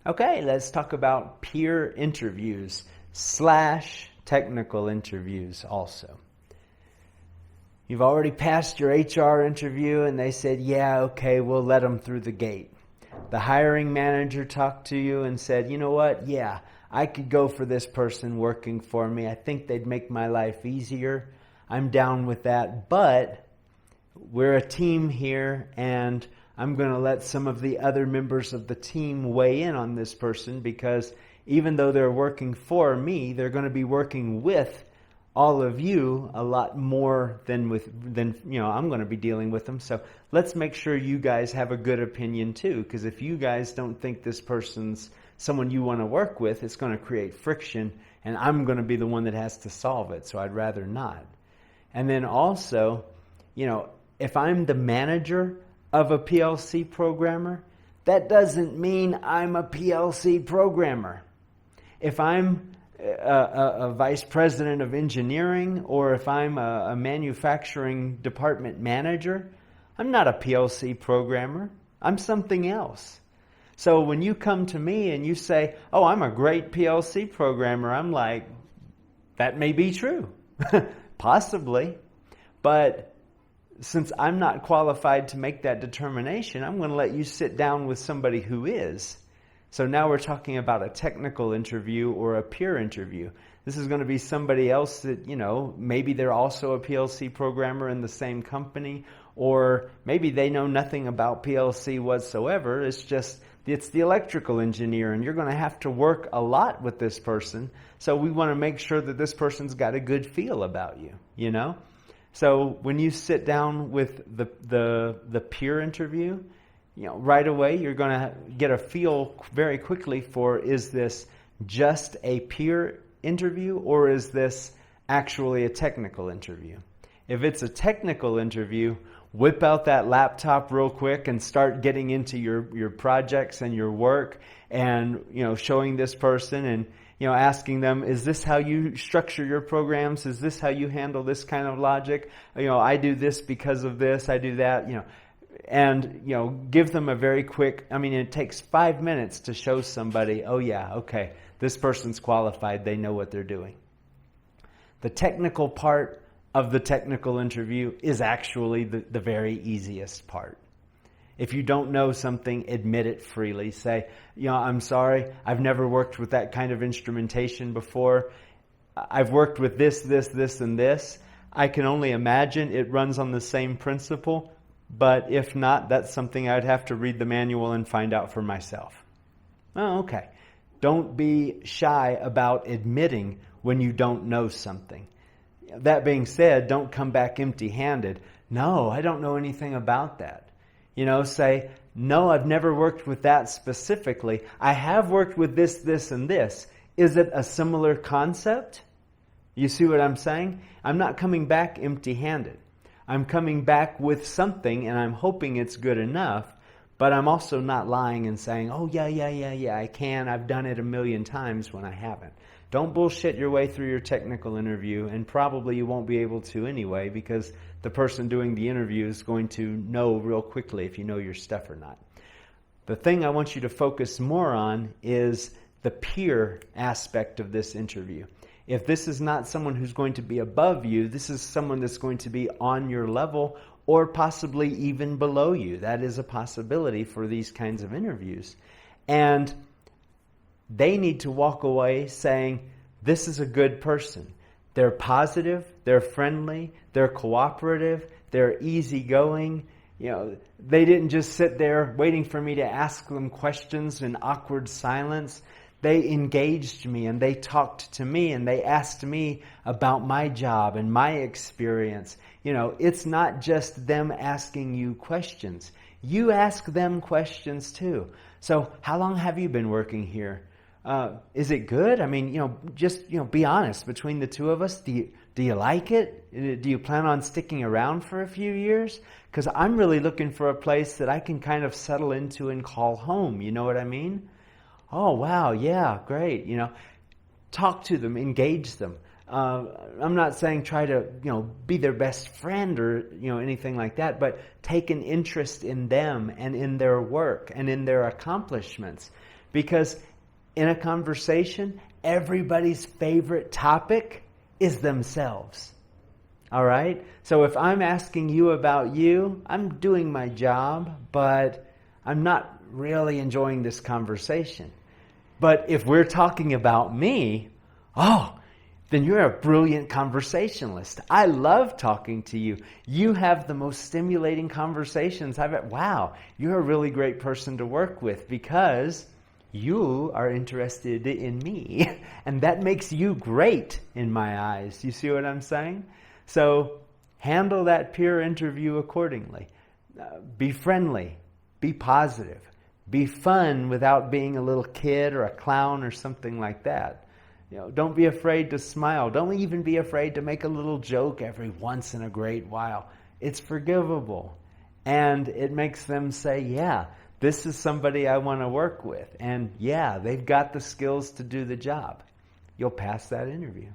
Okay, let's talk about peer interviews / technical interviews also. You've already passed your HR interview and they said, yeah, okay, we'll let them through the gate. The hiring manager talked to you and said, you know what, yeah, I could go for this person working for me. I think they'd make my life easier. I'm down with that, but we're a team here and I'm going to let some of the other members of the team weigh in on this person because even though they're working for me, they're going to be working with all of you a lot more than I'm going to be dealing with them. So let's make sure you guys have a good opinion too, because if you guys don't think this person's someone you want to work with, it's going to create friction and I'm going to be the one that has to solve it. So I'd rather not. And then also, if I'm the manager of a PLC programmer, that doesn't mean I'm a PLC programmer. If I'm a vice president of engineering or if I'm a manufacturing department manager, I'm not a PLC programmer. I'm something else. So when you come to me and you say, oh, I'm a great PLC programmer, I'm like, that may be true. Possibly. But since I'm not qualified to make that determination, I'm going to let you sit down with somebody who is. So now we're talking about a technical interview or a peer interview. This is going to be somebody else that, maybe they're also a PLC programmer in the same company, or maybe they know nothing about PLC whatsoever. It's the electrical engineer, and you're going to have to work a lot with this person. So we want to make sure that this person's got a good feel about you, So when you sit down with the peer interview, right away you're going to get a feel very quickly for, is this just a peer interview or is this actually a technical interview? If it's a technical interview, whip out that laptop real quick and start getting into your projects and your work and showing this person and asking them, is this how you structure your programs? Is this how you handle this kind of logic? I do this because of this, I do that, and give them a very quick, it takes 5 minutes to show somebody, oh yeah, okay, this person's qualified, they know what they're doing. The technical part of the technical interview is actually the very easiest part. If you don't know something, admit it freely. Say, I'm sorry, I've never worked with that kind of instrumentation before. I've worked with this, and this. I can only imagine it runs on the same principle, but if not, that's something I'd have to read the manual and find out for myself. Oh, okay. Don't be shy about admitting when you don't know something. That being said, don't come back empty-handed. No, I don't know anything about that. Say, no, I've never worked with that specifically. I have worked with this, and this. Is it a similar concept? You see what I'm saying? I'm not coming back empty-handed. I'm coming back with something, and I'm hoping it's good enough, but I'm also not lying and saying, oh, yeah, I can. I've done it 1,000,000 times when I haven't. Don't bullshit your way through your technical interview, and probably you won't be able to anyway because the person doing the interview is going to know real quickly if you know your stuff or not. The thing I want you to focus more on is the peer aspect of this interview. If this is not someone who's going to be above you, this is someone that's going to be on your level or possibly even below you. That is a possibility for these kinds of interviews. And they need to walk away saying, this is a good person. They're positive, they're friendly, they're cooperative, they're easygoing. They didn't just sit there waiting for me to ask them questions in awkward silence. They engaged me and they talked to me and they asked me about my job and my experience. It's not just them asking you questions. You ask them questions too. So, how long have you been working here? Is it good? Just be honest between the two of us. Do you like it? Do you plan on sticking around for a few years? Because I'm really looking for a place that I can kind of settle into and call home. You know what I mean? Oh, wow, yeah, great. Talk to them, engage them. I'm not saying try to, be their best friend or, anything like that, but take an interest in them and in their work and in their accomplishments. Because in a conversation, everybody's favorite topic is themselves. All right? So if I'm asking you about you, I'm doing my job, but I'm not really enjoying this conversation. But if we're talking about me, then you're a brilliant conversationalist. I love talking to you. You have the most stimulating conversations I've ever. Wow, you're a really great person to work with because you are interested in me. And that makes you great in my eyes. You see what I'm saying? So handle that peer interview accordingly. Be friendly. Be positive. Be fun without being a little kid or a clown or something like that. Don't be afraid to smile. Don't even be afraid to make a little joke every once in a great while. It's forgivable. And it makes them say, yeah, this is somebody I want to work with. And yeah, they've got the skills to do the job. You'll pass that interview.